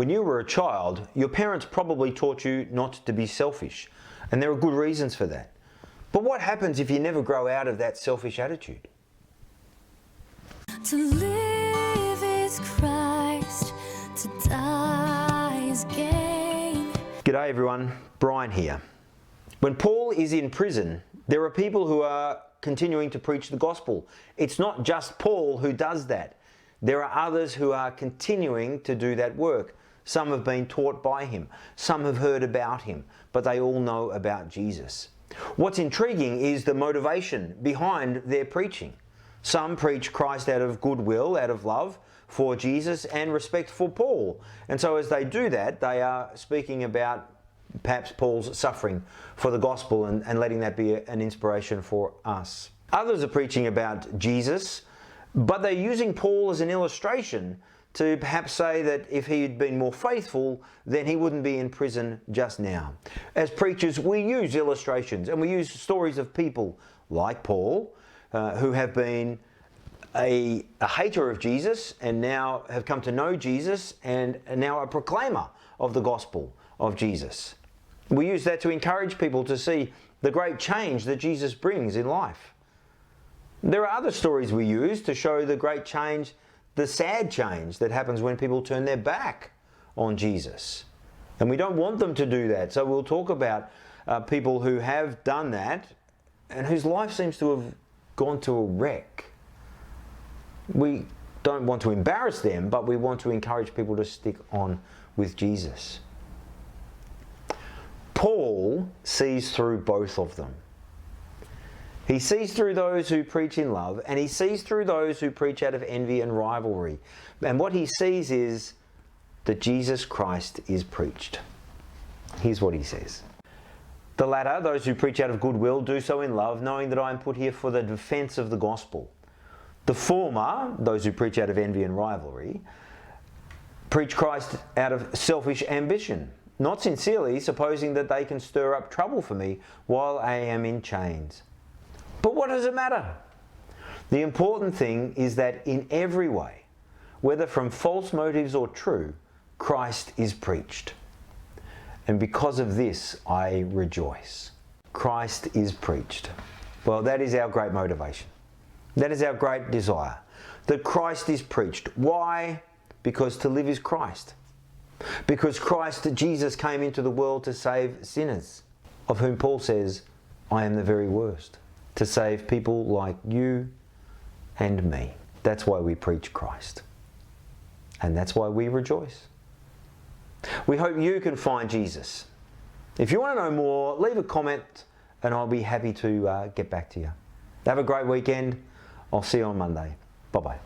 When you were a child, your parents probably taught you not to be selfish, and there are good reasons for that. But what happens if you never grow out of that selfish attitude? To live is Christ, to die is gain. G'day everyone, Brian here. When Paul is in prison, there are people who are continuing to preach the gospel. It's not just Paul who does that. There are others who are continuing to do that work. Some have been taught by him. Some have heard about him, but they all know about Jesus. What's intriguing is the motivation behind their preaching. Some preach Christ out of goodwill, out of love for Jesus and respect for Paul. And so as they do that, they are speaking about perhaps Paul's suffering for the gospel and letting that be an inspiration for us. Others are preaching about Jesus, but they're using Paul as an illustration to perhaps say that if he had been more faithful, then he wouldn't be in prison just now. As preachers, we use illustrations and we use stories of people like Paul, who have been a hater of Jesus and now have come to know Jesus and are now a proclaimer of the gospel of Jesus. We use that to encourage people to see the great change that Jesus brings in life. There are other stories we use to show the great change, the sad change that happens when people turn their back on Jesus. And we don't want them to do that. So we'll talk about people who have done that and whose life seems to have gone to a wreck. We don't want to embarrass them, but we want to encourage people to stick on with Jesus. Paul sees through both of them. He sees through those who preach in love, and he sees through those who preach out of envy and rivalry. And what he sees is that Jesus Christ is preached. Here's what he says. The latter, those who preach out of goodwill, do so in love, knowing that I am put here for the defense of the gospel. The former, those who preach out of envy and rivalry, preach Christ out of selfish ambition, not sincerely, supposing that they can stir up trouble for me while I am in chains. But what does it matter? The important thing is that in every way, whether from false motives or true, Christ is preached. And because of this, I rejoice. Christ is preached. Well, that is our great motivation. That is our great desire, that Christ is preached. Why? Because to live is Christ. Because Christ, Jesus, came into the world to save sinners, of whom Paul says, I am the very worst. To save people like you and me. That's why we preach Christ. And that's why we rejoice. We hope you can find Jesus. If you want to know more, leave a comment and I'll be happy to get back to you. Have a great weekend. I'll see you on Monday. Bye-bye.